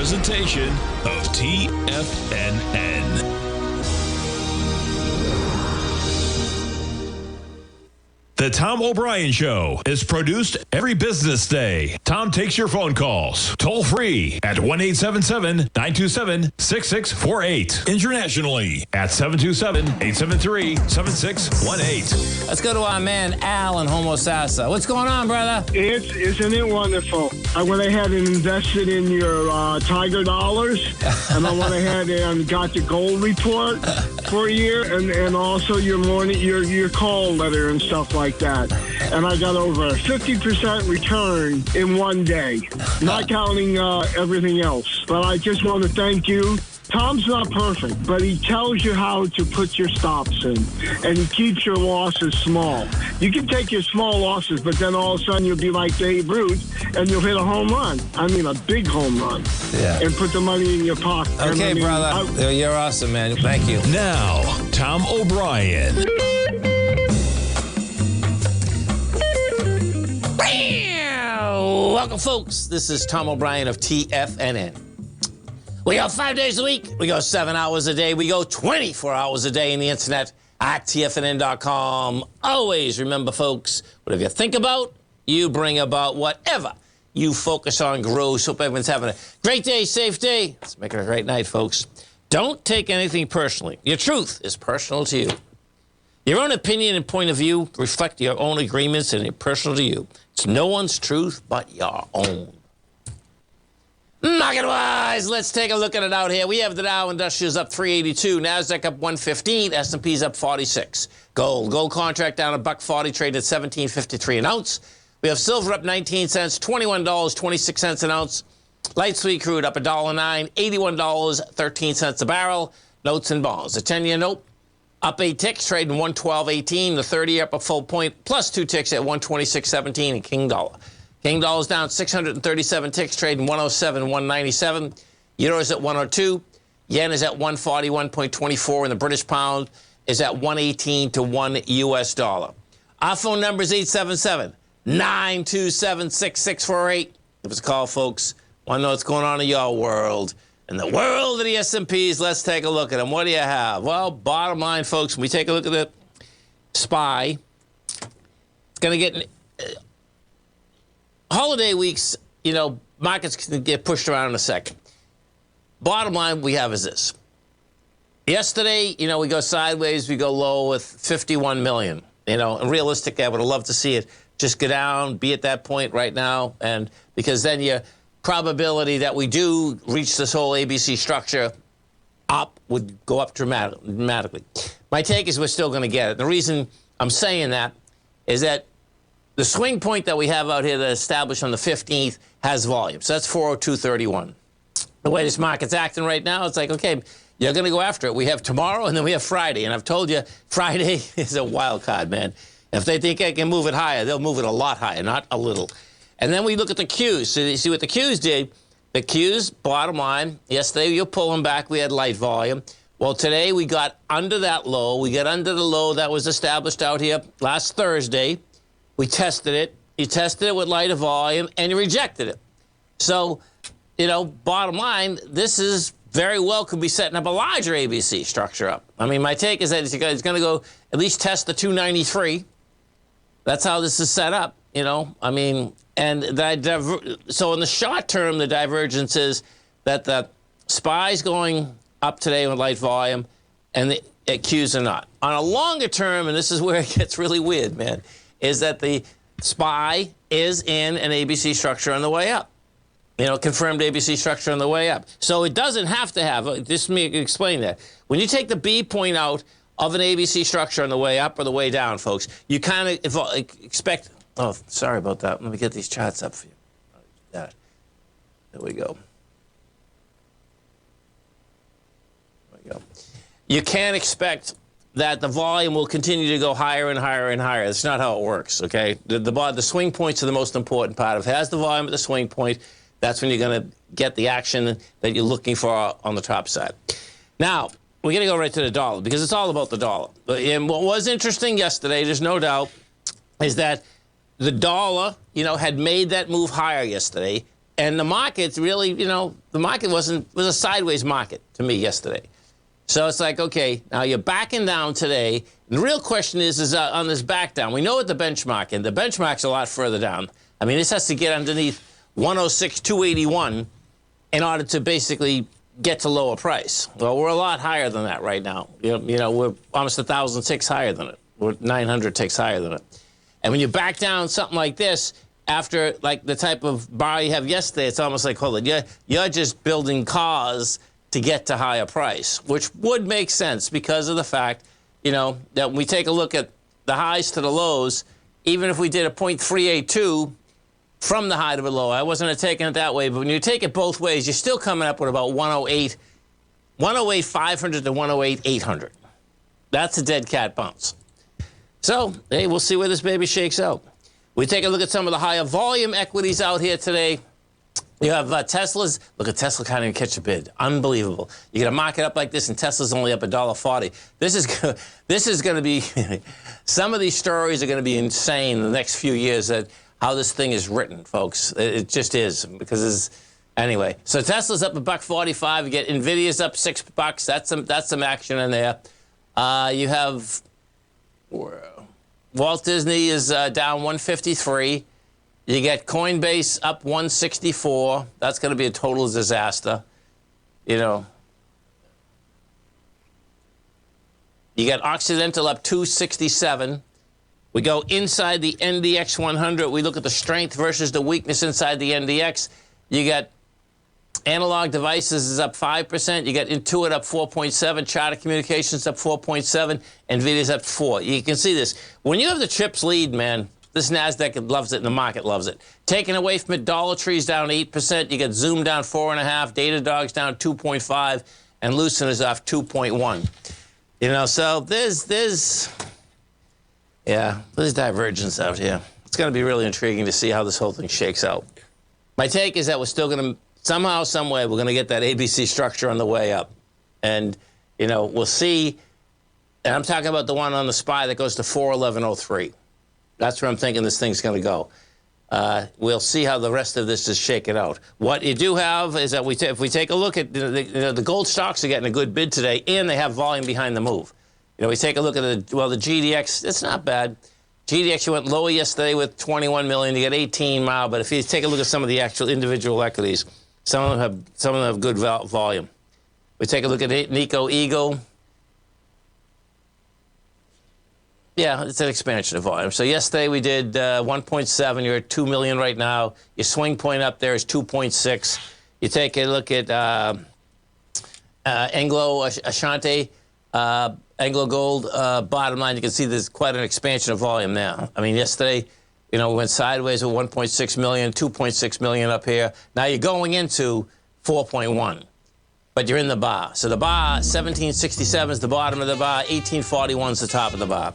presentation of TFNN. The Tom O'Brien Show is produced every business day. Tom takes your phone calls toll free at 1-877-927-6648. Internationally at 727-873-7618. Let's go to our man Al in Homosassa. What's going on, brother? Isn't it wonderful? I went ahead and invested in your Tiger dollars, and I went ahead and got the gold report for a year, and also your morning your call letter and stuff like that. And I got over a 50% return in one day, not counting everything else. But I just want to thank you. Tom's not perfect, but he tells you how to put your stops in, and he keeps your losses small. You can take your small losses, but then all of a sudden you'll be like Babe Ruth, and you'll hit a home run. I mean, a big home run. Yeah. And put the money in your pocket. Okay, brother. You're awesome, man. Thank you. Now, Tom O'Brien. Welcome, folks. This is Tom O'Brien of TFNN. We go 5 days a week. We go 7 hours a day. We go 24 hours a day in the internet at TFNN.com. Always remember, folks, whatever you think about, you bring about. Whatever you focus on grows. Hope everyone's having a great day, safe day. Let's make it a great night, folks. Don't take anything personally. Your truth is personal to you. Your own opinion and point of view reflect your own agreements and they're personal to you. It's no one's truth but your own. Market-wise, let's take a look at it out here. We have the Dow Industrials up 382, NASDAQ up 115, S&P's up 46. Gold contract down $1.40, traded at $17.53 an ounce. We have silver up 19 cents, $21.26 an ounce. Light sweet crude up $1.09, $81.13 a barrel. Notes and bonds. The 10-year note up 8 ticks, trading 112.18. The 30-year up a full point, plus 2 ticks at 126.17 in King dollar. King dollar's down 637 ticks, trading 107.197. Euros at 102. Yen is at 141.24, and the British pound is at 118 to 1 US dollar. Our phone number is 877-927-6648. Give us a call, folks. Want to know what's going on in your world. In the world of the S&Ps, let's take a look at them. What do you have? Well, bottom line, folks, when we take a look at the SPY, it's going to get... holiday weeks, you know, markets can get pushed around in a second. Bottom line we have is this. Yesterday, you know, we go sideways, we go low with 51 million. You know, and realistically, I would have loved to see it just go down, be at that point right now, and because then your probability that we do reach this whole ABC structure up would go up dramatically. My take is we're still going to get it. The reason I'm saying that is that the swing point that we have out here that established on the 15th has volume. So that's 402.31. The way this market's acting right now, it's like, okay, you're going to go after it. We have tomorrow, and then we have Friday. And I've told you, Friday is a wild card, man. If they think they can move it higher, they'll move it a lot higher, not a little. And then we look at the Qs. So you see what the Qs did? The Qs, bottom line, yesterday you're pulling back. We had light volume. Well, today we got under that low. We got under the low that was established out here last Thursday. We tested it. You tested it with lighter volume, and you rejected it. So, you know, bottom line, this is very well could be setting up a larger ABC structure up. I mean, my take is that it's going to go at least test the 293. That's how this is set up, you know. I mean, and so in the short term, the divergence is that the SPY's going up today with light volume, and the Qs are not. On a longer term, and this is where it gets really weird, man, is that the SPY is in an ABC structure on the way up. You know, confirmed ABC structure on the way up. So it doesn't have to have, just let me explain that. When you take the B point out of an ABC structure on the way up or the way down, folks, you kind of expect, oh, sorry about that. Let me get these charts up for you. There we go. There we go. You can't expect that the volume will continue to go higher and higher and higher. That's not how it works, okay? The swing points are the most important part. If it has the volume at the swing point, that's when you're going to get the action that you're looking for on the top side. Now, we're going to go right to the dollar because it's all about the dollar. And what was interesting yesterday, there's no doubt, is that the dollar, you know, had made that move higher yesterday, And the market's really, the market was a sideways market to me yesterday. So it's like, okay, now you're backing down today. And the real question is on this back down, we know what the benchmark, and the benchmark's a lot further down. I mean, this has to get underneath 106,281 in order to basically get to lower price. Well, we're a lot higher than that right now. We're almost 1,000 ticks higher than it. We're 900 ticks higher than it. And when you back down something like this, after like the type of bar you have yesterday, it's almost like, hold on, you're just building cars to get to higher price, which would make sense because of the fact, that when we take a look at the highs to the lows, even if we did a 0.382 from the high to the low, I wasn't taking it that way, but when you take it both ways, you're still coming up with about 108,500 to 108,800. That's a dead cat bounce. So, hey, we'll see where this baby shakes out. We take a look at some of the higher volume equities out here today. You have Tesla's. Look at Tesla can't even catch a bid. Unbelievable. You get a market up like this, and Tesla's only up $1.40. This is going to be. Some of these stories are going to be insane in the next few years. That how this thing is written, folks. It just is because anyway. So Tesla's up $1.45. You get Nvidia's up $6. That's some action in there. You have Walt Disney is down 153. You get Coinbase up 164. That's going to be a total disaster. You got Occidental up 267. We go inside the NDX 100. We look at the strength versus the weakness inside the NDX. You got Analog Devices is up 5%. You got Intuit up 4.7. Charter Communications up 4.7. NVIDIA's up 4. You can see this. When you have the chips lead, man, this NASDAQ loves it and the market loves it. Taken away from it, Dollar Tree's down 8%. You got Zoom down 4.5%. Datadog's down 2.5%. And Lucent is off 2.1%. So there's divergence out here. It's going to be really intriguing to see how this whole thing shakes out. My take is that we're still going to, somehow, some way, we're going to get that ABC structure on the way up. And, we'll see. And I'm talking about the one on the SPY that goes to 411.03. That's where I'm thinking this thing's going to go. We'll see how the rest of this is shaken out. What you do have is that if we take a look at the gold stocks are getting a good bid today, and they have volume behind the move. We take a look at the GDX. It's not bad. GDX, you went lower yesterday with 21 million. You got 18 mile. But if you take a look at some of the actual individual equities, some of them have good volume. We take a look at Nico Eagle. Yeah, it's an expansion of volume. So yesterday we did 1.7. You're at 2 million right now. Your swing point up there is 2.6. You take a look at Anglo Ashanti, Anglo Gold. Bottom line, you can see there's quite an expansion of volume now. I mean, yesterday, we went sideways with 1.6 million, 2.6 million up here. Now you're going into 4.1. But you're in the bar. So the bar, 1767 is the bottom of the bar, 1841 is the top of the bar.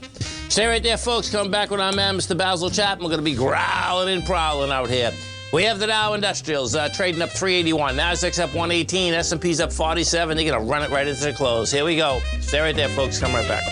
Stay right there, folks. Coming back with our man, Mr. Basil Chapman. We're going to be growling and prowling out here. We have the Dow Industrials trading up 381. Nasdaq's up 118. S&P's up 47. They're going to run it right into the close. Here we go. Stay right there, folks. Come right back.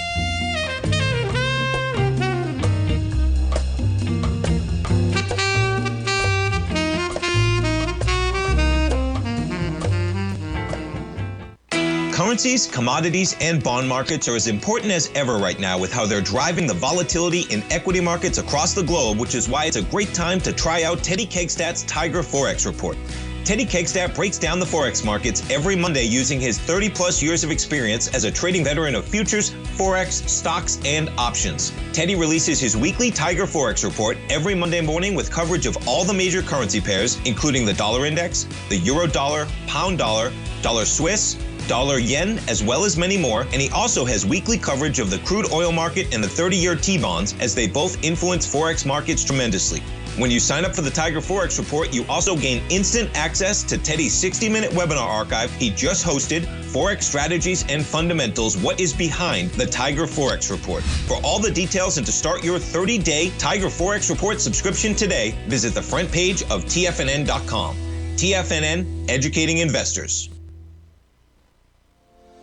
Currencies, commodities, and bond markets are as important as ever right now with how they're driving the volatility in equity markets across the globe, which is why it's a great time to try out Teddy Kakestat's Tiger Forex Report. Teddy Kakestat breaks down the Forex markets every Monday using his 30-plus years of experience as a trading veteran of futures, Forex, stocks, and options. Teddy releases his weekly Tiger Forex Report every Monday morning with coverage of all the major currency pairs, including the dollar index, the euro dollar, pound dollar, dollar Swiss, dollar yen, as well as many more, and he also has weekly coverage of the crude oil market and the 30-year T-bonds, as they both influence Forex markets tremendously. When you sign up for the Tiger Forex Report, you also gain instant access to Teddy's 60-minute webinar archive he just hosted, Forex Strategies and Fundamentals, What is Behind the Tiger Forex Report. For all the details and to start your 30-day Tiger Forex Report subscription today, visit the front page of TFNN.com. TFNN, educating investors.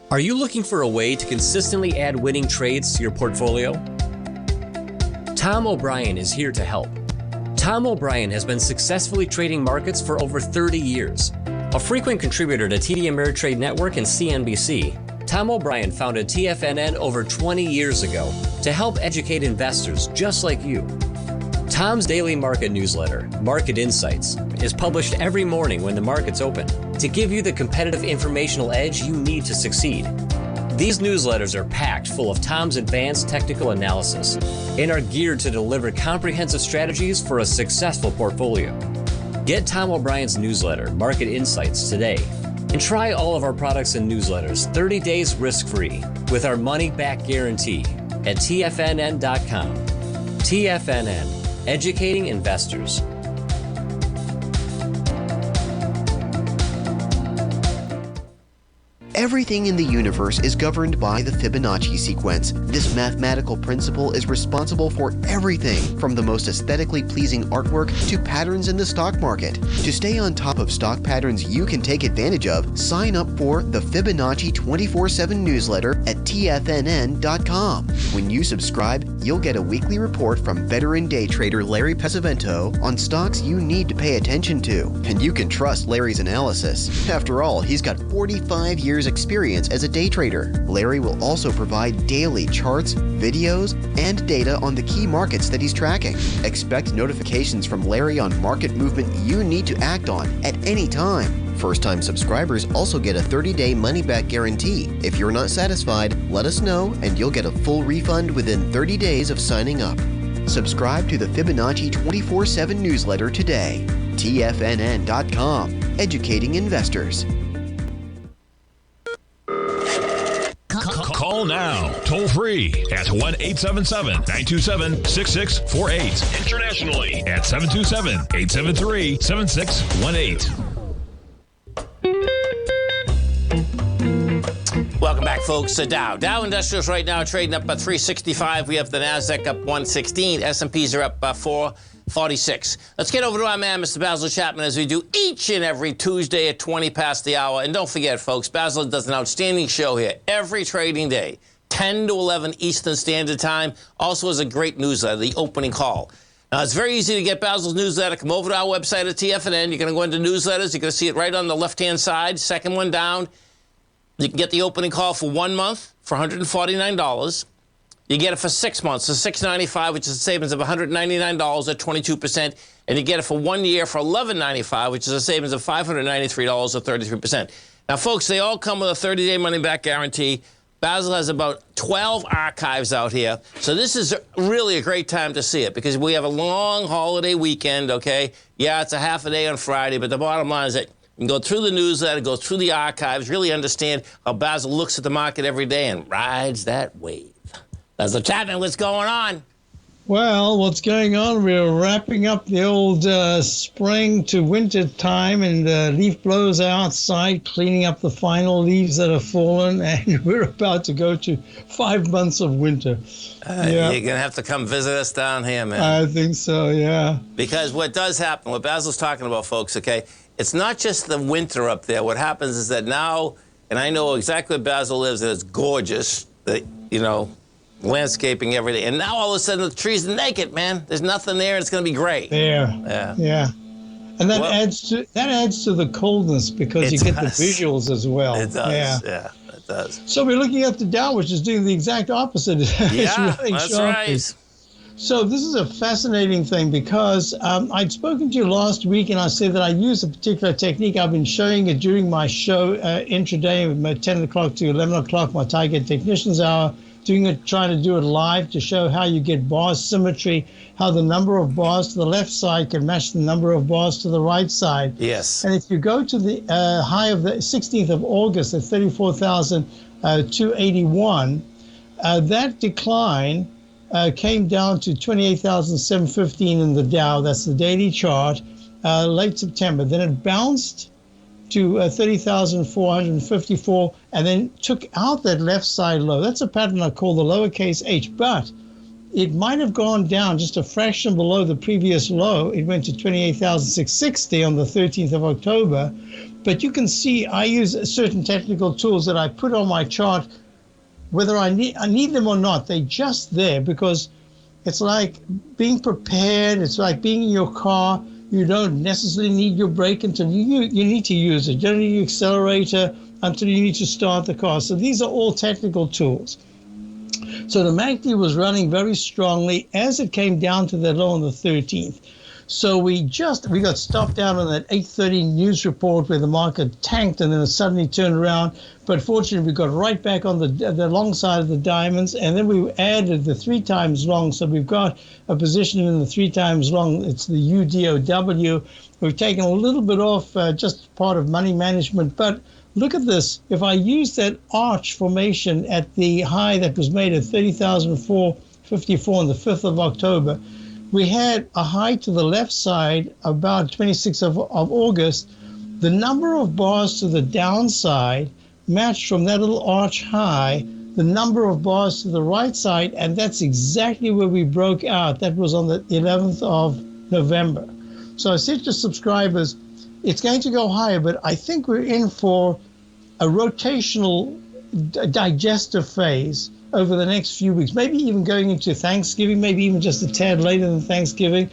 Are you looking for a way to consistently add winning trades to your portfolio? Tom O'Brien is here to help. Tom O'Brien has been successfully trading markets for over 30 years. A frequent contributor to TD Ameritrade Network and CNBC, Tom O'Brien founded TFNN over 20 years ago to help educate investors just like you. Tom's daily market newsletter, Market Insights, is published every morning when the market's open to give you the competitive informational edge you need to succeed. These newsletters are packed full of Tom's advanced technical analysis and are geared to deliver comprehensive strategies for a successful portfolio. Get Tom O'Brien's newsletter, Market Insights, today and try all of our products and newsletters 30 days risk-free with our money-back guarantee at TFNN.com. TFNN, educating investors. Everything in the universe is governed by the Fibonacci sequence. This mathematical principle is responsible for everything from the most aesthetically pleasing artwork to patterns in the stock market. To stay on top of stock patterns you can take advantage of, sign up for the Fibonacci 24/7 newsletter at TFNN.com. When you subscribe, you'll get a weekly report from veteran day trader Larry Pesavento on stocks you need to pay attention to. And you can trust Larry's analysis. After all, he's got 45 years experience as a day trader. Larry will also provide daily charts, videos, and data on the key markets that he's tracking. Expect notifications from Larry on market movement you need to act on at any time. First-time subscribers also get a 30-day money-back guarantee. If you're not satisfied, let us know and you'll get a full refund within 30 days of signing up. Subscribe to the Fibonacci 24/7 newsletter today. TFNN.com, educating investors. Call now, toll free at 1-877-927-6648. Internationally at 727-873-7618. Welcome back, folks. Dow Industrials right now trading up by 365. We have the Nasdaq up 116. S&Ps are up by 446. Let's get over to our man, Mr. Basil Chapman, as we do each and every Tuesday at 20 past the hour. And don't forget, folks, Basil does an outstanding show here every trading day, 10 to 11 Eastern Standard Time. Also has a great newsletter, The Opening Call. Now, it's very easy to get Basil's newsletter. Come over to our website at TFNN. You're going to go into newsletters. You're going to see it right on the left-hand side, second one down. You can get The Opening Call for 1 month for $149. You get it for 6 months, so $695, which is a savings of $199 at 22%. And you get it for 1 year for $1195, which is a savings of $593 or 33%. Now, folks, they all come with a 30-day money-back guarantee. Basil has about 12 archives out here. So this is really a great time to see it because we have a long holiday weekend, okay? Yeah, it's a half a day on Friday, but the bottom line is that you can go through the newsletter, go through the archives, really understand how Basil looks at the market every day and rides that wave. Basil Chapman, what's going on? Well, what's going on? We're wrapping up the old spring to winter time, and leaf blowers are outside cleaning up the final leaves that have fallen, and we're about to go to 5 months of winter. You're going to have to come visit us down here, man. I think so, yeah. Because what does happen, what Basil's talking about, folks, okay, it's not just the winter up there. What happens is that now, and I know exactly where Basil lives, and it's gorgeous, landscaping, everything. And now all of a sudden the trees are naked, man. There's nothing there, and it's going to be gray. Yeah. And that adds to the coldness because you get the visuals as well. It does. Yeah, it does. So we're looking at the Dow, which is doing the exact opposite. Yeah, that's right. So this is a fascinating thing because I'd spoken to you last week, and I said that I use a particular technique. I've been showing it during my show intraday, my 10 o'clock to 11 o'clock, my Target Technicians Hour. Trying to do it live to show how you get bar symmetry, how the number of bars to the left side can match the number of bars to the right side. Yes. And if you go to the high of the 16th of August at 34,281, that decline came down to 28,715 in the Dow. That's the daily chart, late September. Then it bounced to 30,454, and then took out that left side low. That's a pattern I call the lowercase h, but it might have gone down just a fraction below the previous low. It went to 28,660 on the 13th of October. But you can see I use certain technical tools that I put on my chart, whether I need them or not. They're just there because It's like being prepared. It's like being in your car. You don't necessarily need your brake until you need to use it. You don't need your accelerator until you need to start the car. So these are all technical tools. So the MACD was running very strongly as it came down to that low on the 13th. So we got stopped out on that 8:30 news report where the market tanked and then it suddenly turned around. But fortunately, we got right back on the long side of the diamonds, and then we added the 3 times long. So we've got a position in the 3 times long. It's the UDOW. We've taken a little bit off, just part of money management. But look at this. If I use that arch formation at the high that was made at 30,454 on the 5th of October, we had a high to the left side about 26th of August. The number of bars to the downside matched from that little arch high the number of bars to the right side, and that's exactly where we broke out. That was on the 11th of November. So I said to subscribers, it's going to go higher, but I think we're in for a rotational digestive phase over the next few weeks, maybe even going into Thanksgiving, maybe even just a tad later than Thanksgiving,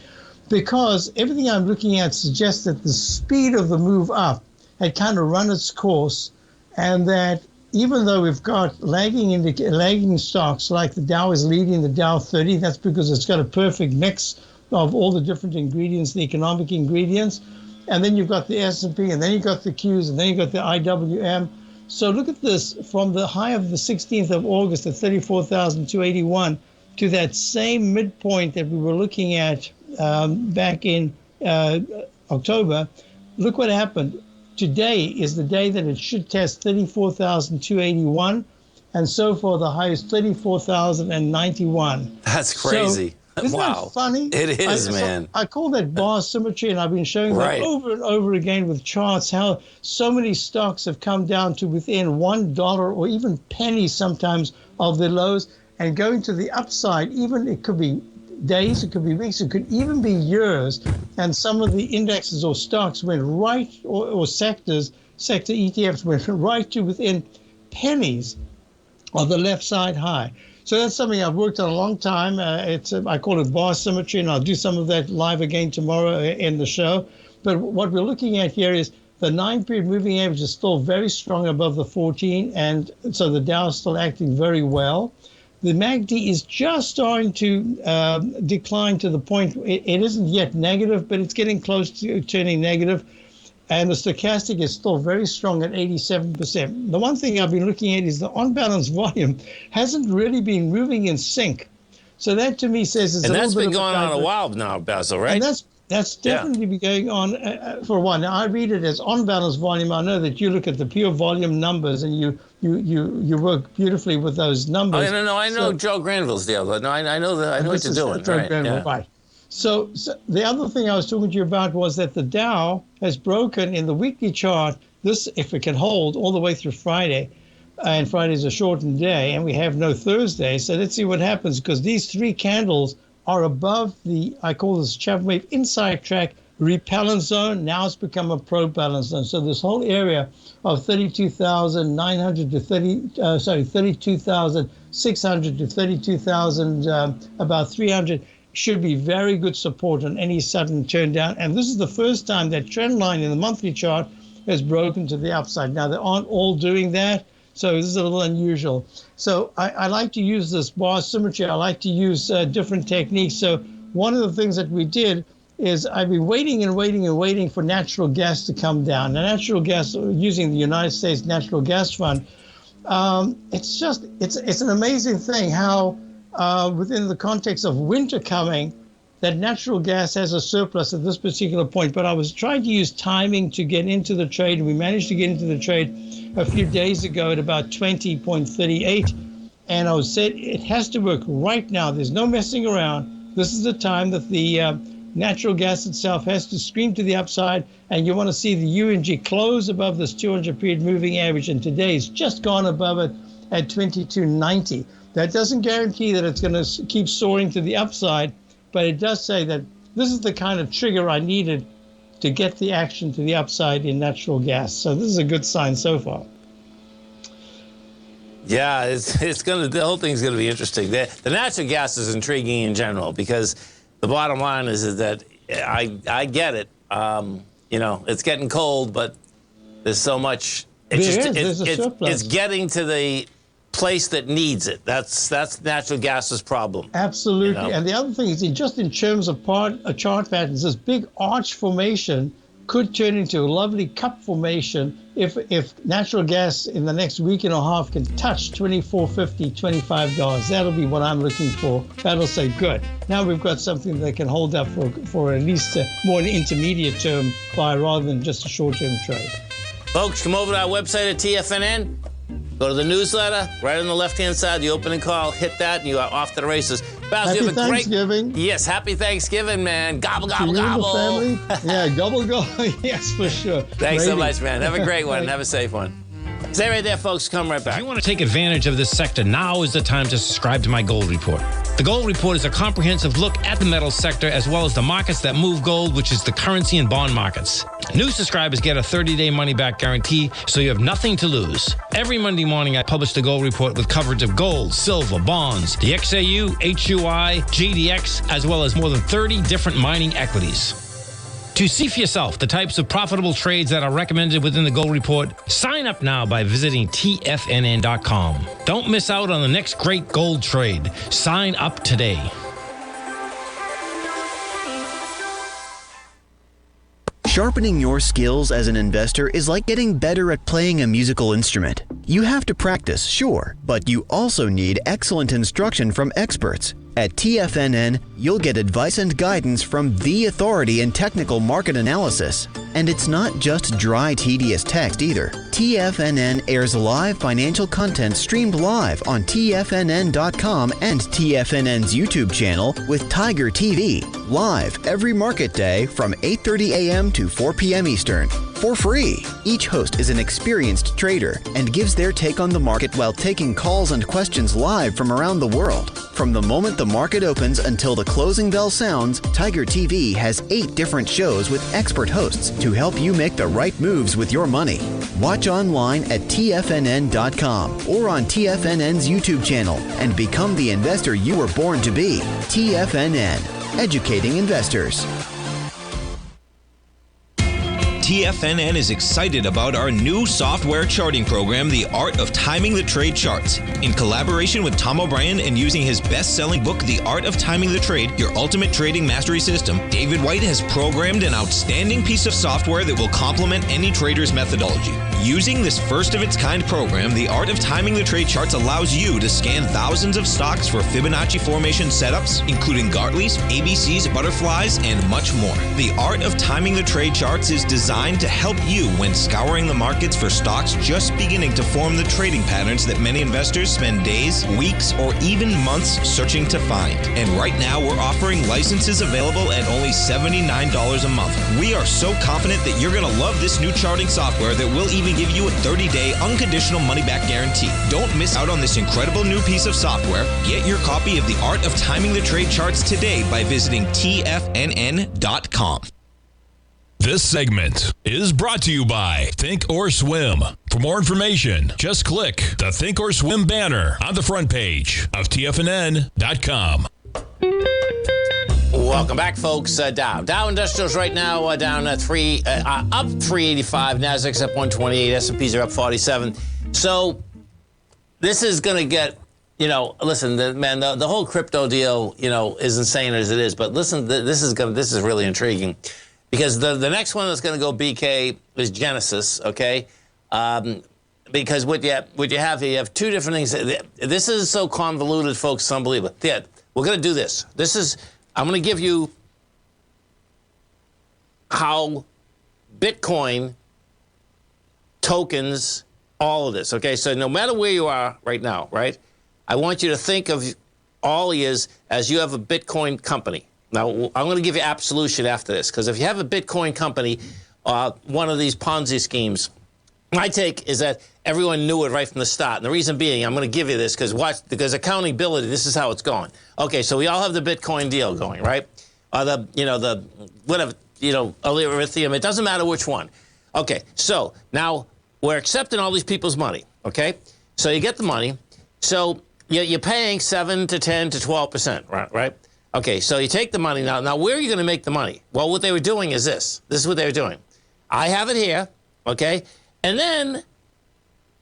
because everything I'm looking at suggests that the speed of the move up had kind of run its course, and that even though we've got lagging stocks like the Dow is leading the Dow 30, that's because it's got a perfect mix of all the different ingredients, the economic ingredients, and then you've got the S&P, and then you've got the Qs, and then you've got the IWM. So look at this, from the high of the 16th of August at 34,281 to that same midpoint that we were looking at back in October. Look what happened. Today is the day that it should test 34,281, and so far the high is 34,091. That's crazy. So, isn't that funny? It is, man. I call that bar symmetry, and I've been showing that over and over again with charts, how so many stocks have come down to within $1 or even pennies sometimes of their lows, and going to the upside. Even it could be days, it could be weeks, it could even be years, and some of the indexes or stocks went right, or sector ETFs went right to within pennies of the left side high. So that's something I've worked on a long time. I call it bar symmetry, and I'll do some of that live again tomorrow in the show. But what we're looking at here is the 9-period moving average is still very strong above the 14, and so the Dow is still acting very well. The MACD is just starting to decline to the point, it isn't yet negative, but it's getting close to turning negative. And the stochastic is still very strong at 87%. The one thing I've been looking at is the on-balance volume hasn't really been moving in sync. So that to me says it's a little bit. And that's been going on a while now, Basil, right? And that's definitely been going on for a while. Now I read it as on-balance volume. I know that you look at the pure volume numbers and you work beautifully with those numbers. Oh, no, I know Joe Granville's deal. No, I know what you're doing. Joe Granville, right. So the other thing I was talking to you about was that the Dow has broken in the weekly chart, this, if it can hold, all the way through Friday. And Friday's a shortened day, and we have no Thursday. So let's see what happens, because these 3 candles are above the, I call this Chapman wave inside track repellent zone. Now it's become a pro-balance zone. So this whole area of 32,900 to 32,600 to 32,000, about 300, should be very good support on any sudden turn down. And this is the first time that trend line in the monthly chart has broken to the upside. Now, they aren't all doing that, so this is a little unusual. So I like to use this bar symmetry. I like to use different techniques. So one of the things that we did is I've been waiting and waiting and waiting for natural gas to come down. Now, natural gas, using the United States Natural Gas Fund, it's an amazing thing how within the context of winter coming, that natural gas has a surplus at this particular point. But I was trying to use timing to get into the trade, and we managed to get into the trade a few days ago at about 20.38. And I said it has to work right now. There's no messing around. This is the time that the natural gas itself has to scream to the upside, and you want to see the UNG close above this 200-period moving average, and today's just gone above it at 22.90. That doesn't guarantee that it's going to keep soaring to the upside, but it does say that this is the kind of trigger I needed to get the action to the upside in natural gas. So this is a good sign so far. Yeah, the whole thing's gonna be interesting. The natural gas is intriguing in general because the bottom line is that I get it. It's getting cold, but there's so much. It's getting to the place that needs it. That's natural gas's problem. Absolutely. And the other thing is, in terms of chart patterns, this big arch formation could turn into a lovely cup formation if natural gas in the next week and a half can touch $24.50, $25. That'll be what I'm looking for. That'll say, good. Now we've got something that can hold up for at least more an intermediate term buy rather than just a short-term trade. Folks, come over to our website at TFNN. Go to the newsletter, right on the left-hand side, the opening call, hit that, and you are off to the races. Basil, happy Thanksgiving. Yes, happy Thanksgiving, man. Gobble, gobble, to you gobble. And the family. Yeah, gobble, gobble. Yes, for sure. Thanks so much, man. Have a great one. Have a safe one. Stay right there, folks. Come right back. If you want to take advantage of this sector, now is the time to subscribe to my Gold Report. The Gold Report is a comprehensive look at the metals sector as well as the markets that move gold, which is the currency and bond markets. New subscribers get a 30-day money-back guarantee, so you have nothing to lose. Every Monday morning, I publish the Gold Report with coverage of gold, silver, bonds, the XAU, HUI, GDX, as well as more than 30 different mining equities. To see for yourself the types of profitable trades that are recommended within the Gold Report, sign up now by visiting TFNN.com. Don't miss out on the next great gold trade. Sign up today. Sharpening your skills as an investor is like getting better at playing a musical instrument. You have to practice, sure, but you also need excellent instruction from experts. At TFNN, you'll get advice and guidance from the authority in technical market analysis. And it's not just dry, tedious text either. TFNN airs live financial content streamed live on TFNN.com and TFNN's YouTube channel with Tiger TV, live every market day from 8:30 a.m. to 4 p.m. Eastern. For free. Each host is an experienced trader and gives their take on the market while taking calls and questions live from around the world. From the moment the market opens until the closing bell sounds, Tiger TV has 8 different shows with expert hosts to help you make the right moves with your money. Watch online at TFNN.com or on TFNN's YouTube channel and become the investor you were born to be. TFNN, educating investors. TFNN is excited about our new software charting program, The Art of Timing the Trade Charts. In collaboration with Tom O'Brien and using his best-selling book, The Art of Timing the Trade, Your Ultimate Trading Mastery System, David White has programmed an outstanding piece of software that will complement any trader's methodology. Using this first-of-its-kind program, The Art of Timing the Trade Charts allows you to scan thousands of stocks for Fibonacci formation setups, including Gartley's, ABC's, butterflies, and much more. The Art of Timing the Trade Charts is designed to help you when scouring the markets for stocks just beginning to form the trading patterns that many investors spend days, weeks, or even months searching to find. And right now, we're offering licenses available at only $79 a month. We are so confident that you're going to love this new charting software that will even give you a 30-day unconditional money-back guarantee. Don't miss out on this incredible new piece of software. Get your copy of The Art of Timing the Trade Charts today by visiting TFNN.com. This segment is brought to you by Thinkorswim. For more information, just click the Thinkorswim banner on the front page of TFNN.com. Welcome back, folks. Dow Industrials right now down at up 385. Nasdaq's up 128. S&Ps are up 47. So this is going to get, listen, the whole crypto deal, is insane as it is. But listen, this is really intriguing. Because the next one that's going to go BK is Genesis, okay? Because what you have here, you have 2 different things. This is so convoluted, folks, it's unbelievable. Yeah, we're going to do this. I'm going to give you how Bitcoin, tokens, all of this, okay? So no matter where you are right now, right? I want you to think of all as you have a Bitcoin company. Now, I'm going to give you absolution after this, because if you have a Bitcoin company, one of these Ponzi schemes, my take is that everyone knew it right from the start. And the reason being, I'm going to give you this, because accountability, this is how it's going. Okay, so we all have the Bitcoin deal going, right? Lithium, it doesn't matter which one. Okay, so now we're accepting all these people's money, okay? So you get the money. So you're paying 7 to 10 to 12%, right? Okay, so you take the money now. Now, where are you going to make the money? Well, what they were doing is this. This is what they were doing. I have it here, okay? And then,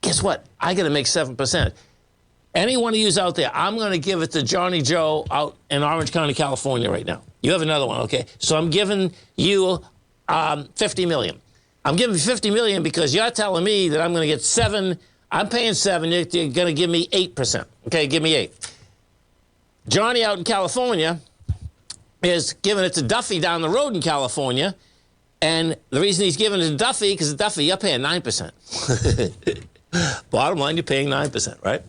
guess what? I got to make 7%. Any one of you out there, I'm going to give it to Johnny Joe out in Orange County, California right now. You have another one, okay? So I'm giving you $50 million. I'm giving you $50 million because you're telling me that I'm going to get 7. I'm paying 7. You're going to give me 8%. Okay, give me 8. Johnny out in California is giving it to Duffy down the road in California. And the reason he's giving it to Duffy, because Duffy, you're paying 9%. Bottom line, you're paying 9%, right?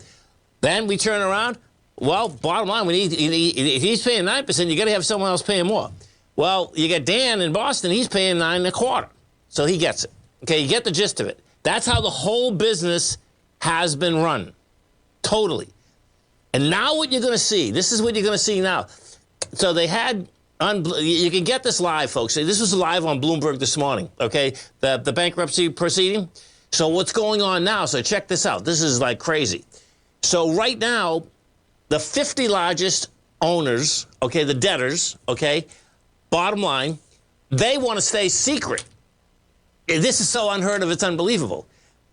Then we turn around. Well, bottom line, if he's paying 9%, you got to have someone else paying more. Well, you got Dan in Boston. He's paying 9.25%. So he gets it. Okay, you get the gist of it. That's how the whole business has been run. Totally. And now what you're going to see, this is what you're going to see now. So they had, you can get this live, folks. This was live on Bloomberg this morning, okay? The bankruptcy proceeding. So what's going on now? So check this out. This is like crazy. So right now, the 50 largest owners, okay, the debtors, okay, bottom line, they want to stay secret. This is so unheard of, it's unbelievable.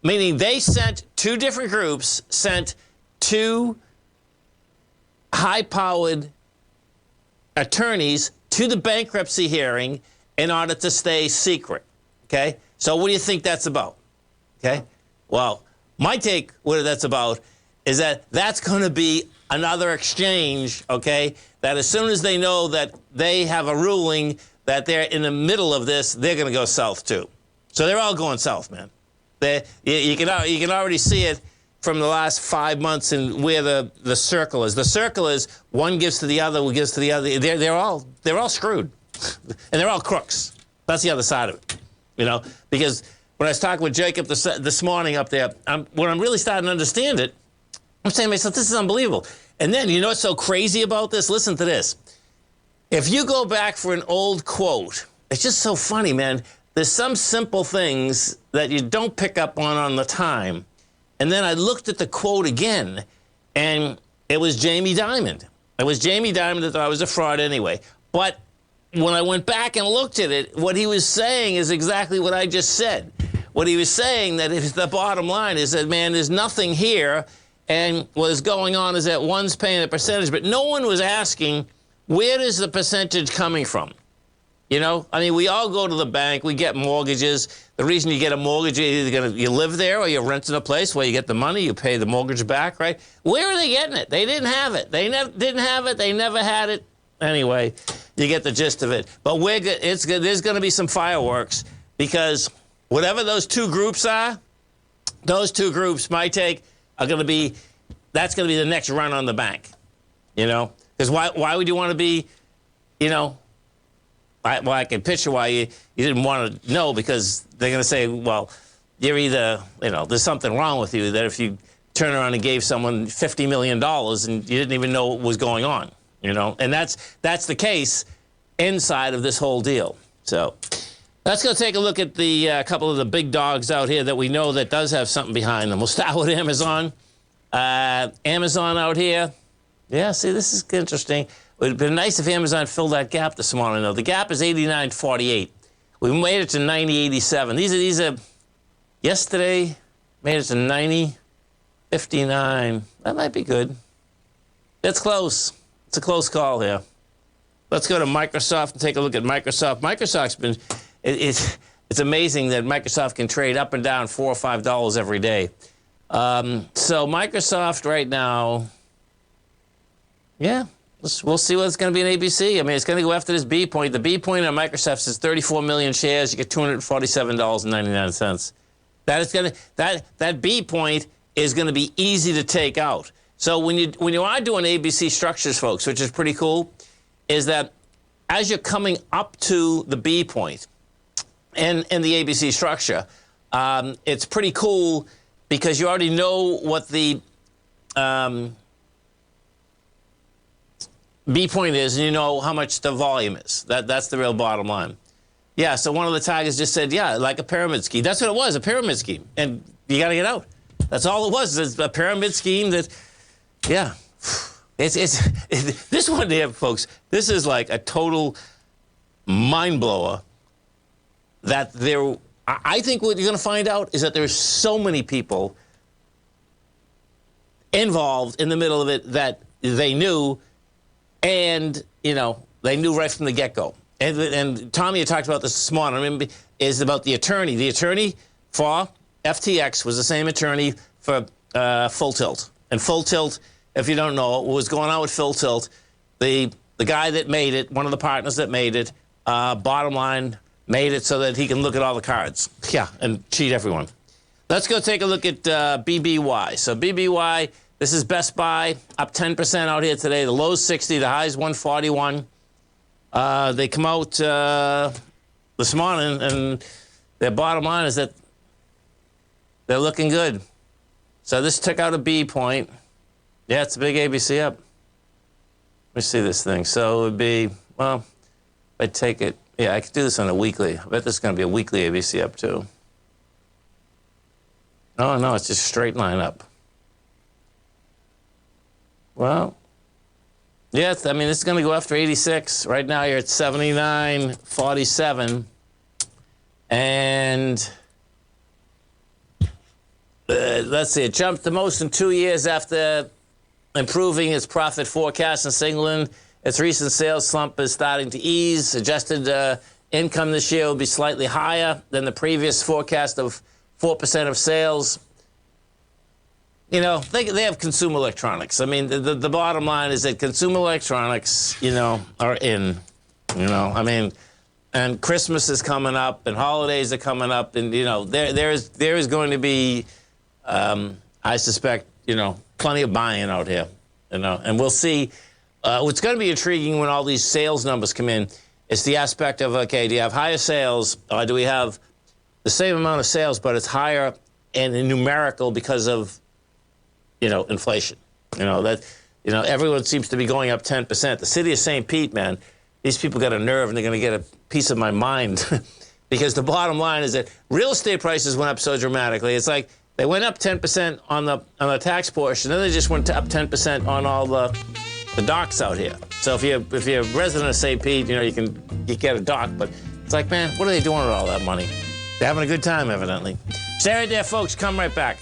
Meaning they sent 2 different groups, sent 2 high-powered attorneys to the bankruptcy hearing in order to stay secret, okay? So what do you think that's about, okay? Well, my take what that's about is that that's going to be another exchange, okay, that as soon as they know that they have a ruling that they're in the middle of this, they're going to go south too. So they're all going south, man. You can already see it from the last 5 months and where the circle is. The circle is one gives to the other, one gives to the other. They're all screwed, and they're all crooks. That's the other side of it, you know. Because when I was talking with Jacob this morning up there, when I'm really starting to understand it, I'm saying to myself, this is unbelievable. And then you know what's so crazy about this? Listen to this. If you go back for an old quote, it's just so funny, man. There's some simple things that you don't pick up on the time. And then I looked at the quote again, and it was Jamie Dimon. It was Jamie Dimon that thought I was a fraud anyway. But when I went back and looked at it, what he was saying is exactly what I just said. What he was saying, that if the bottom line is that, man, there's nothing here, and what is going on is that one's paying a percentage, but no one was asking, where is the percentage coming from? You know, I mean, we all go to the bank, we get mortgages. The reason you get a mortgage, you live there or you're renting a place where you get the money, you pay the mortgage back, right? Where are they getting it? They didn't have it. They didn't have it. They never had it. Anyway, you get the gist of it. But there's going to be some fireworks because whatever those 2 groups are, those 2 groups, my take, are going to be, that's going to be the next run on the bank, you know? Because why would you want to be, you know, I can picture why you didn't want to know, because they're going to say, well, you're either, you know, there's something wrong with you, that if you turn around and gave someone $50 million and you didn't even know what was going on, you know? And that's the case inside of this whole deal. So let's go take a look at the couple of the big dogs out here that we know that does have something behind them. We'll start with Amazon. Amazon out here. Yeah, see, this is interesting. It would have been nice if Amazon filled that gap this morning, though. The gap is 89.48. We made it to 90.87. These are yesterday, made it to 90.59. That might be good. It's close. It's a close call here. Let's go to Microsoft and take a look at Microsoft. Microsoft's been, it's amazing that Microsoft can trade up and down $4 or $5 every day. So Microsoft right now, yeah, we'll see what's going to be in ABC. I mean, it's going to go after this B point. The B point on Microsoft is 34 million shares. You get $247.99. That B point is going to be easy to take out. So when you are doing ABC structures, folks, which is pretty cool, is that as you're coming up to the B point and the ABC structure, it's pretty cool because you already know what the B point is, and you know how much the volume is. That's the real bottom line. Yeah, so one of the tigers just said, yeah, like a pyramid scheme. That's what it was, a pyramid scheme. And you got to get out. That's all it was. It's a pyramid scheme that, yeah. It's this one there, folks, this is like a total mind blower that I think what you're going to find out is that there's so many people involved in the middle of it that they knew, and, they knew right from the get-go. And Tommy had talked about this morning, I remember, is about the attorney. The attorney for FTX was the same attorney for Full Tilt. And Full Tilt, if you don't know, what was going on with Full Tilt, the guy that made it, one of the partners that made it, bottom line, made it so that he can look at all the cards. Yeah, and cheat everyone. Let's go take a look at BBY. So BBY, this is Best Buy, up 10% out here today. The low's 60, the high's 141. They come out this morning, and their bottom line is that they're looking good. So this took out a B point. Yeah, it's a big ABC up. Let me see this thing. So it would be, well, if I take it, yeah, I could do this on a weekly. I bet this is going to be a weekly ABC up, too. Oh, no, it's just a straight line up. Well, yeah, this is going to go after 86. Right now, you're at 79.47. And let's see, it jumped the most in 2 years after improving its profit forecast and signaling its recent sales slump is starting to ease. Adjusted income this year will be slightly higher than the previous forecast of 4% of sales. They have consumer electronics. The bottom line is that consumer electronics, are in, and Christmas is coming up and holidays are coming up, and, there is going to be, I suspect, plenty of buying out here, and we'll see. What's going to be intriguing when all these sales numbers come in is the aspect of, okay, do you have higher sales, or do we have the same amount of sales, but it's higher and numerical because of, inflation? Everyone seems to be going up 10%. The city of St. Pete, man, these people got a nerve, and they're going to get a piece of my mind because the bottom line is that real estate prices went up so dramatically. It's like they went up 10% on the tax portion, then they just went up 10% on all the docks out here. So if you're a resident of St. Pete, you get a dock, but it's like, man, what are they doing with all that money? They're having a good time, evidently. Stay right there, folks. Come right back.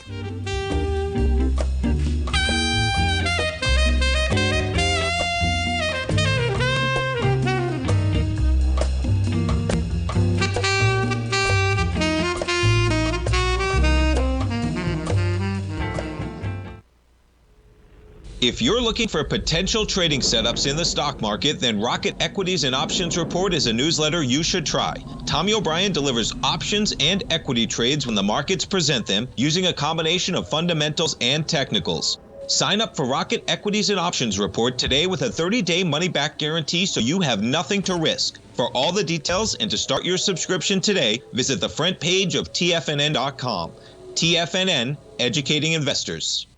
If you're looking for potential trading setups in the stock market, then Rocket Equities and Options Report is a newsletter you should try. Tommy O'Brien delivers options and equity trades when the markets present them, using a combination of fundamentals and technicals. Sign up for Rocket Equities and Options Report today with a 30-day money-back guarantee, so you have nothing to risk. For all the details and to start your subscription today, visit the front page of TFNN.com. TFNN, educating investors.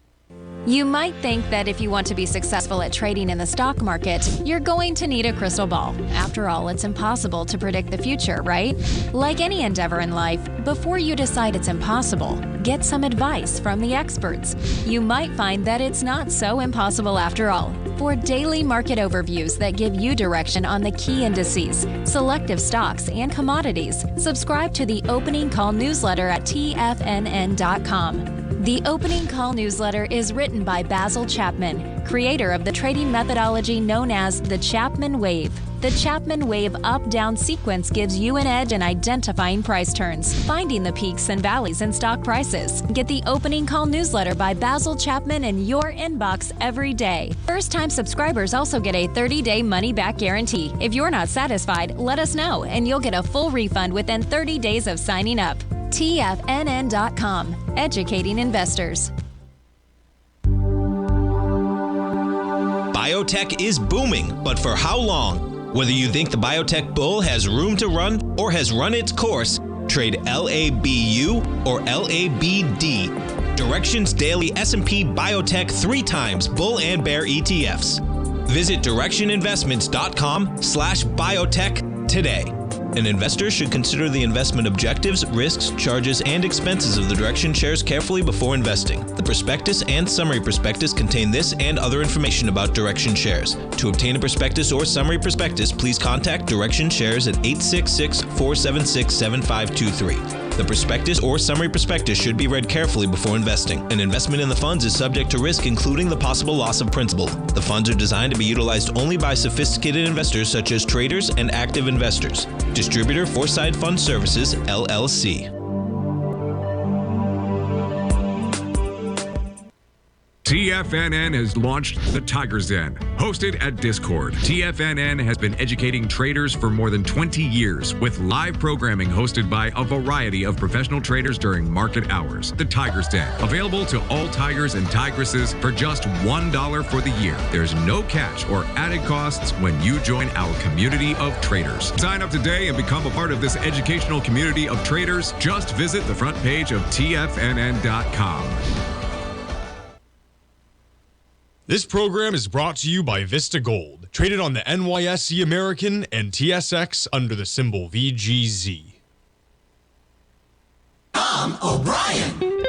You might think that if you want to be successful at trading in the stock market, you're going to need a crystal ball. After all, it's impossible to predict the future, right? Like any endeavor in life, before you decide it's impossible, get some advice from the experts. You might find that it's not so impossible after all. For daily market overviews that give you direction on the key indices, selective stocks, and commodities, subscribe to the Opening Call newsletter at TFNN.com. The Opening Call newsletter is written by Basil Chapman, creator of the trading methodology known as the Chapman Wave. The Chapman Wave up-down sequence gives you an edge in identifying price turns, finding the peaks and valleys in stock prices. Get the Opening Call newsletter by Basil Chapman in your inbox every day. First-time subscribers also get a 30-day money-back guarantee. If you're not satisfied, let us know, and you'll get a full refund within 30 days of signing up. TFNN.com, educating investors. Biotech is booming, but for how long? Whether you think the biotech bull has room to run or has run its course, trade LABU or LABD. Direction's daily S&P Biotech 3 times bull and bear ETFs. Visit directioninvestments.com/biotech today. An investor should consider the investment objectives, risks, charges, and expenses of the Direction shares carefully before investing. The prospectus and summary prospectus contain this and other information about Direction shares. To obtain a prospectus or summary prospectus, please contact Direction Shares at 866-476-7523. The prospectus or summary prospectus should be read carefully before investing. An investment in the funds is subject to risk, including the possible loss of principal. The funds are designed to be utilized only by sophisticated investors such as traders and active investors. Distributor Foreside Fund Services, LLC. TFNN has launched the Tiger's Den. Hosted at Discord, TFNN has been educating traders for more than 20 years with live programming hosted by a variety of professional traders during market hours. The Tiger's Den, available to all tigers and tigresses for just $1 for the year. There's no catch or added costs when you join our community of traders. Sign up today and become a part of this educational community of traders. Just visit the front page of TFNN.com. This program is brought to you by Vista Gold, traded on the NYSE American and TSX under the symbol VGZ. Tom O'Brien.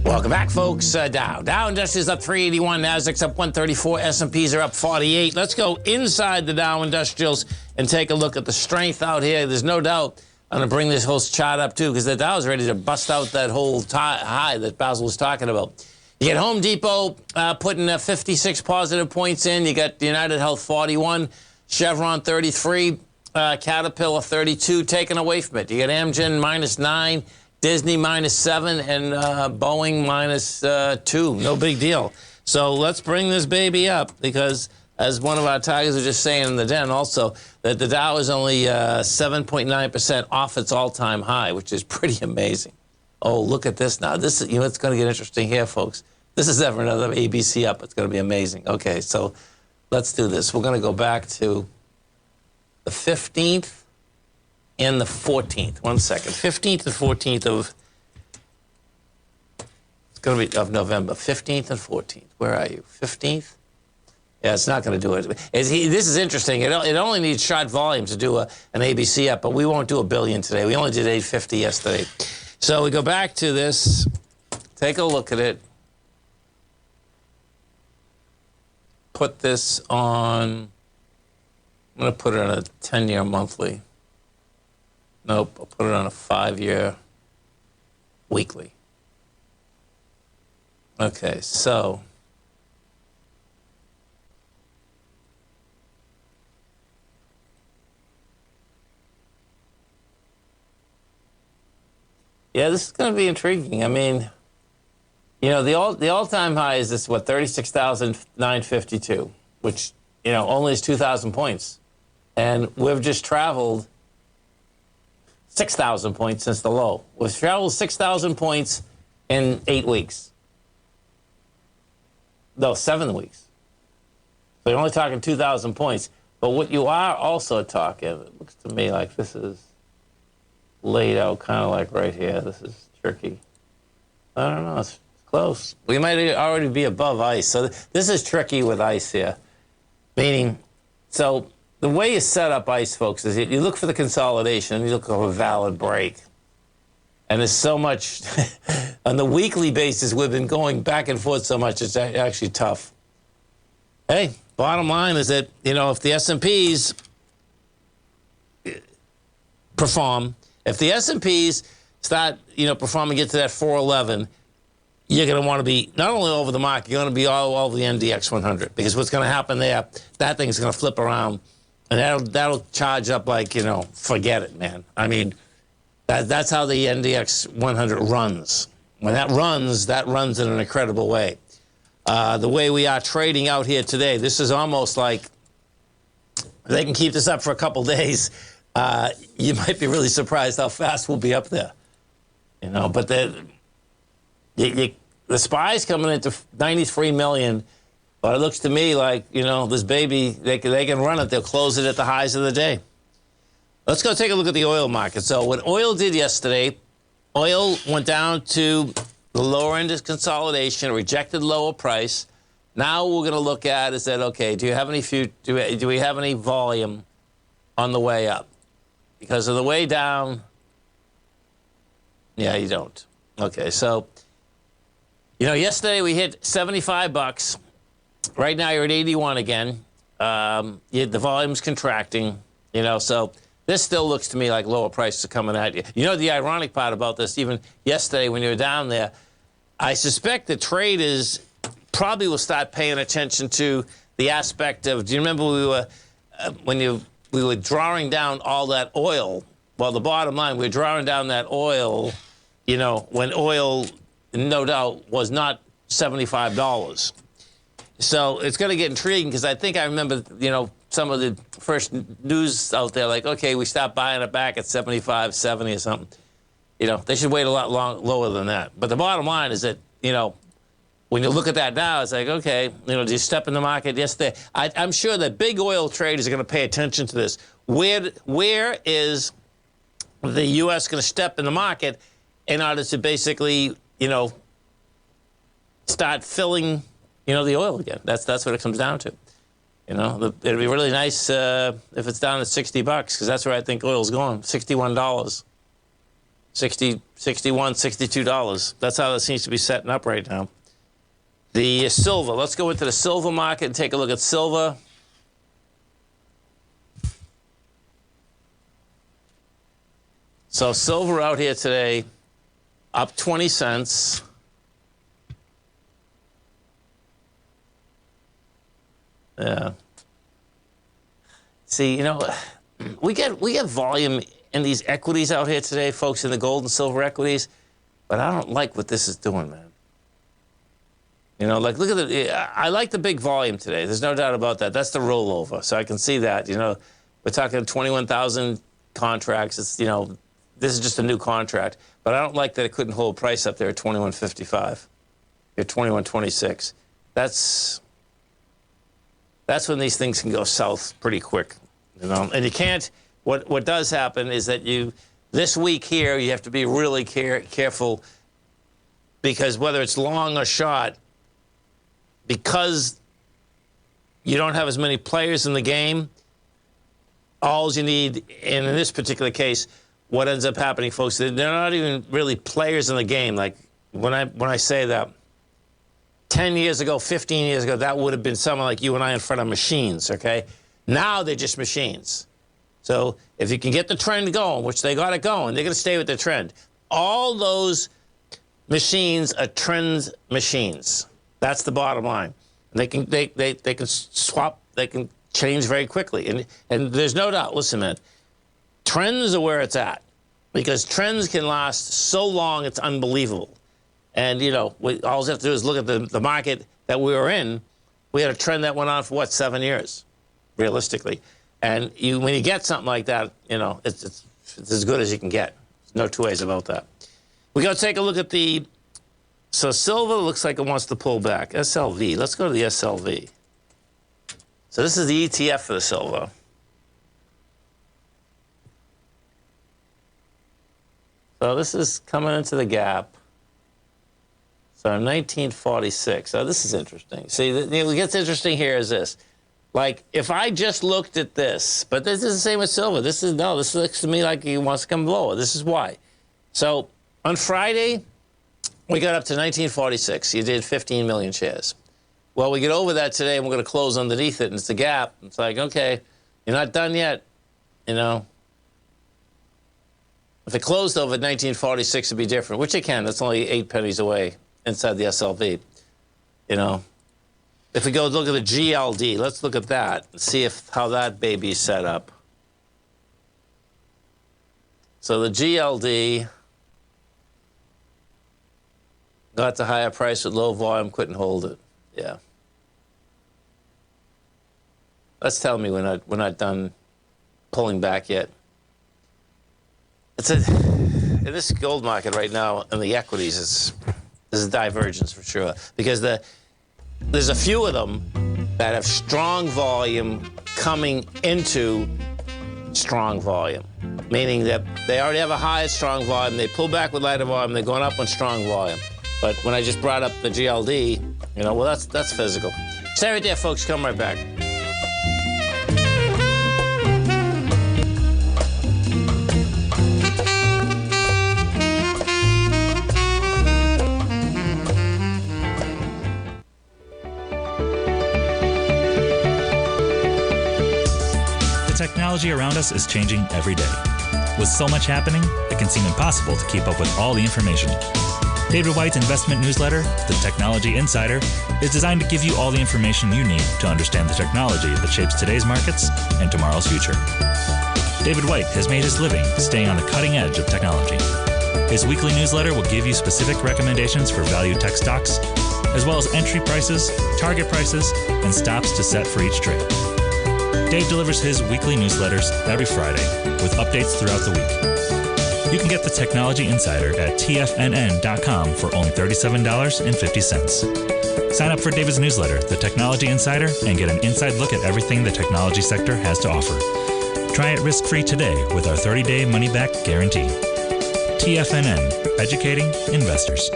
Welcome back, folks. Dow Industrials up 381, Nasdaq's up 134, S&Ps are up 48. Let's go inside the Dow Industrials and take a look at the strength out here. There's no doubt I'm going to bring this whole chart up, too, because the Dow's ready to bust out that whole high that Basil was talking about. You get Home Depot putting 56 positive points in. You got United Health 41, Chevron 33, Caterpillar 32 taken away from it. You got Amgen -9, Disney -7, and Boeing -2. No big deal. So let's bring this baby up because, as one of our tigers was just saying in the den also, that the Dow is only 7.9% off its all-time high, which is pretty amazing. Oh, look at this now. This is, it's going to get interesting here, folks. This is ever another ABC up. It's going to be amazing. Okay, so let's do this. We're going to go back to the 15th and the 14th. 1 second. 15th and 14th of, it's going to be of November. 15th and 14th. Where are you? 15th? Yeah, it's not going to do it. This is interesting. It only needs short volume to do an ABC up, but we won't do a billion today. We only did 850 yesterday. So we go back to this, take a look at it, put this on, I'm going to put it on a 10-year monthly. Nope, I'll put it on a 5-year weekly. Okay, so yeah, this is going to be intriguing. I mean, the all-time high is this, 36,952, which, only is 2,000 points. And we've just traveled 6,000 points since the low. We've traveled 6,000 points in 8 weeks. No, 7 weeks. So you're only talking 2,000 points. But what you are also talking, it looks to me like this is laid out kind of like right here. This is tricky. I don't know. It's close. We might already be above ice. So this is tricky with ice here. Meaning, so the way you set up ice, folks, is you look for the consolidation and you look for a valid break. And there's so much, on the weekly basis, we've been going back and forth so much, it's actually tough. Hey, bottom line is that, if the S&Ps perform, if the S&Ps start, performing, get to that 411, you're going to want to be not only over the market, you're going to be all over the NDX 100. Because what's going to happen there, that thing's going to flip around, and that'll charge up like, forget it, man. I mean, that's how the NDX 100 runs. When that runs in an incredible way. The way we are trading out here today, this is almost like, if they can keep this up for a couple days, you might be really surprised how fast we'll be up there. But the SPY's coming into 93 million, but it looks to me like, this baby, they can run it. They'll close it at the highs of the day. Let's go take a look at the oil market. So what oil did yesterday, oil went down to the lower end of consolidation, rejected lower price. Now we're going to look at is that, okay, do we have any volume on the way up? because of the way down. Yeah, you don't. Okay, so, yesterday we hit $75. Right now you're at 81 again. The volume's contracting, so this still looks to me like lower prices are coming at you. The ironic part about this, even yesterday when you were down there, I suspect the traders probably will start paying attention to the aspect of, do you remember we were drawing down all that oil? Well, the bottom line, we were drawing down that oil, when oil, no doubt, was not $75. So it's going to get intriguing because I think I remember, some of the first news out there, like, okay, we stopped buying it back at 75, 70 or something. They should wait a lot lower than that. But the bottom line is that, when you look at that now, it's like, okay, do you step in the market yesterday? I'm sure that big oil traders are going to pay attention to this. Where is the U.S. going to step in the market in order to basically, start filling, the oil again? That's what it comes down to. It'd be really nice if it's down to $60 because that's where I think oil's going. $61, $60, $61, $62. That's how it seems to be setting up right now. The silver. Let's go into the silver market and take a look at silver. So silver out here today, up 20 cents. Yeah. See, we get volume in these equities out here today, folks, in the gold and silver equities, but I don't like what this is doing, man. Look at I like the big volume today. There's no doubt about that. That's the rollover, so I can see that. We're talking 21,000 contracts. It's, this is just a new contract, but I don't like that it couldn't hold price up there at 21.55. At 21.26. That's when these things can go south pretty quick, And you can't. What does happen is that this week here you have to be really careful because whether it's long or short, because you don't have as many players in the game, all you need, and in this particular case, what ends up happening, folks, they're not even really players in the game. Like when I say that, 10 years ago, 15 years ago, that would have been someone like you and I in front of machines, okay? Now they're just machines. So if you can get the trend going, which they got it going, they're going to stay with the trend. All those machines are trend machines. That's the bottom line. They can swap, they can change very quickly. And there's no doubt, listen, man, trends are where it's at because trends can last so long, it's unbelievable. And, all we have to do is look at the market that we were in. We had a trend that went on for, 7 years, realistically. And when you get something like that, it's as good as you can get. There's no two ways about that. We're going to take a look at so silver looks like it wants to pull back. SLV, let's go to the SLV. So this is the ETF for the silver. So this is coming into the gap. So 1946. So this is interesting. See, what gets interesting here is this. Like, if I just looked at this, but this is the same with silver. This looks to me like he wants to come lower. This is why. So on Friday, we got up to 1946. You did 15 million shares. Well, we get over that today, and we're going to close underneath it, and it's a gap. It's like, okay, you're not done yet, If it closed over at 1946, it'd be different, which it can. That's only 8 pennies away inside the SLV, If we go look at the GLD, let's look at that and see how that baby's set up. So the GLD got the higher price with low volume, couldn't hold it. Yeah. That's telling me we're not done pulling back yet. In this gold market right now, in the equities, there's a divergence for sure because there's a few of them that have strong volume coming into strong volume, meaning that they already have a high strong volume, they pull back with lighter volume, they're going up on strong volume. But when I just brought up the GLD, that's physical. Stay right there, folks. Come right back. technology around us is changing every day. With so much happening, it can seem impossible to keep up with all the information. David White's investment newsletter, The Technology Insider, is designed to give you all the information you need to understand the technology that shapes today's markets and tomorrow's future. David White has made his living staying on the cutting edge of technology. His weekly newsletter will give you specific recommendations for value tech stocks, as well as entry prices, target prices, and stops to set for each trade. Dave delivers his weekly newsletters every Friday with updates throughout the week. You can get the Technology Insider at TFNN.com for only $37.50. Sign up for David's newsletter, The Technology Insider, and get an inside look at everything the technology sector has to offer. Try it risk-free today with our 30-day money-back guarantee. TFNN, educating investors.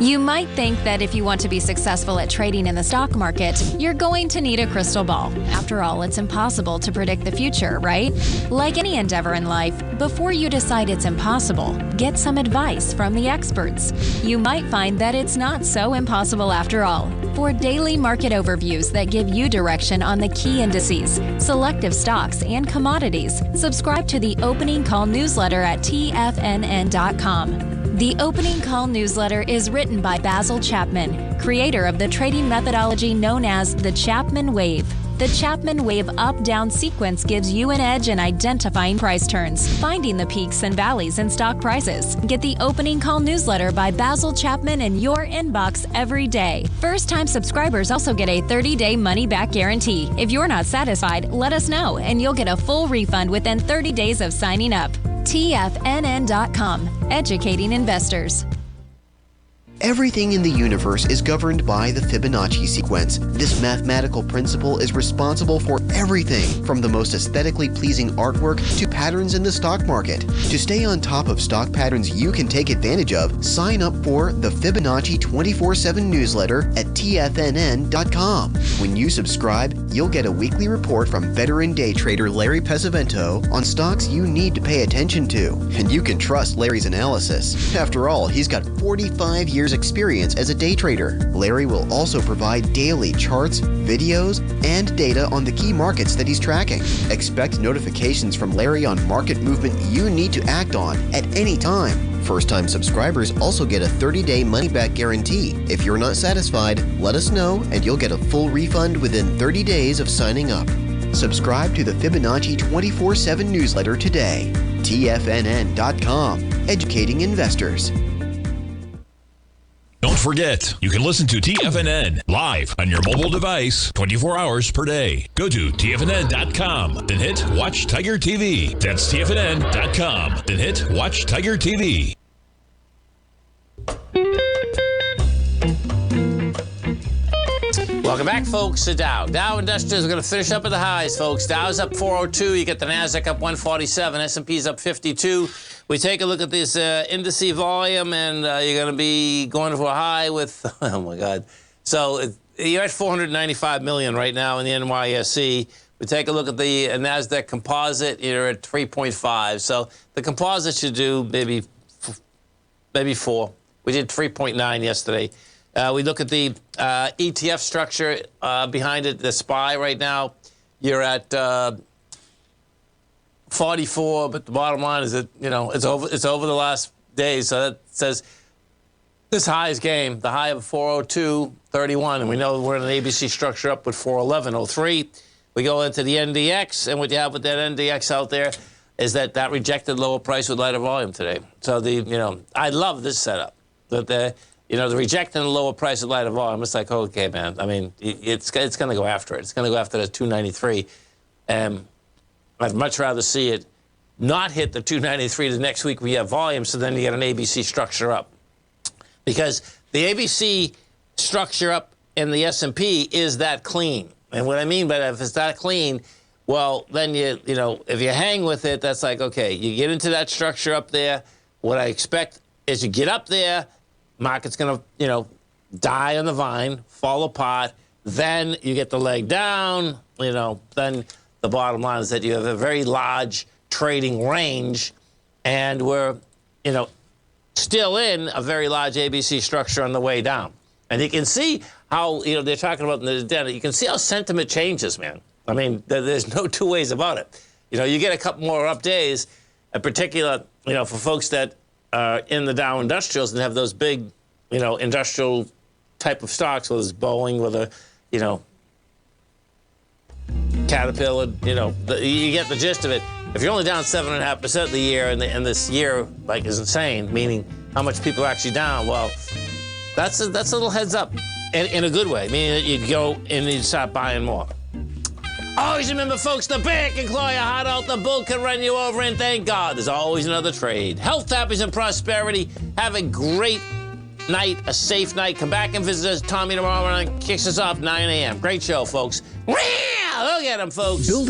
You might think that if you want to be successful at trading in the stock market, you're going to need a crystal ball. After all, it's impossible to predict the future, right? Like any endeavor in life, before you decide it's impossible, get some advice from the experts. You might find that it's not so impossible after all. For daily market overviews that give you direction on the key indices, selective stocks, and commodities, subscribe to the Opening Call newsletter at TFNN.com. The Opening Call newsletter is written by Basil Chapman, creator of the trading methodology known as the Chapman Wave. The Chapman Wave up-down sequence gives you an edge in identifying price turns, finding the peaks and valleys in stock prices. Get the Opening Call newsletter by Basil Chapman in your inbox every day. First-time subscribers also get a 30-day money-back guarantee. If you're not satisfied, let us know, and you'll get a full refund within 30 days of signing up. TFNN.com, educating investors. Everything in the universe is governed by the Fibonacci sequence. This mathematical principle is responsible for everything from the most aesthetically pleasing artwork to patterns in the stock market. To stay on top of stock patterns you can take advantage of, sign up for the Fibonacci 24/7 newsletter at TFNN.com. When you subscribe, you'll get a weekly report from veteran day trader Larry Pesavento on stocks you need to pay attention to. And you can trust Larry's analysis. After all, he's got 45 years experience as a day trader. Larry will also provide daily charts, videos, and data on the key markets that he's tracking. Expect notifications from Larry on market movement you need to act on at any time. First-time subscribers also get a 30-day money-back guarantee. If you're not satisfied, let us know and you'll get a full refund within 30 days of signing up. Subscribe to the Fibonacci 24/7 newsletter today. TFNN.com, educating investors. Don't forget, you can listen to TFNN live on your mobile device 24 hours per day. Go to TFNN.com, then hit Watch Tiger TV. That's TFNN.com, then hit Watch Tiger TV. Welcome back, folks, to Dow. Dow Industrials are going to finish up at the highs, folks. Dow's up 402. You get the NASDAQ up 147. S&P's up 52. We take a look at this indice volume, and you're going to be going for a high with, oh, my God. So you're at 495 million right now in the NYSE. We take a look at the NASDAQ composite. You're at 3.5. So the composite should do maybe 4. We did 3.9 yesterday. We look at the ETF structure behind it, the SPY right now. You're at 44, but the bottom line is that, you know, it's over the last days. So that says this high is game, the high of 402.31, and we know we're in an ABC structure up with 411.03. We go into the NDX, and what you have with that NDX out there is that rejected lower price with lighter volume today. So I love this setup. That the rejecting the lower price at lighter volume, it's like, okay, man. I mean, it's going to go after it. It's going to go after the 293. I'd much rather see it not hit the 293 the next week we have volume, so then you get an ABC structure up. Because the ABC structure up in the S&P is that clean. And what I mean by that, if it's that clean, well, then if you hang with it, that's like, okay, you get into that structure up there. What I expect is you get up there, market's going to, die on the vine, fall apart. Then you get the leg down, then the bottom line is that you have a very large trading range, and we're, still in a very large ABC structure on the way down. And you can see how, they're talking about in the data, you can see how sentiment changes, man. I mean, there's no two ways about it. You get a couple more up days, in particular, for folks that are in the Dow Industrials and have those big, industrial type of stocks, whether it's Boeing, whether, Caterpillar, you get the gist of it. If you're only down 7.5% of the year, and this year, is insane, meaning how much people are actually down, well, that's a little heads up, in a good way, meaning that you go and you start buying more. Always remember, folks, the bear can claw your heart out, the bull can run you over, and thank God there's always another trade. Health, happiness, and prosperity. Have a great night, a safe night. Come back and visit us. Tommy tomorrow morning kicks us off 9 a.m. Great show, folks. Look at them, folks.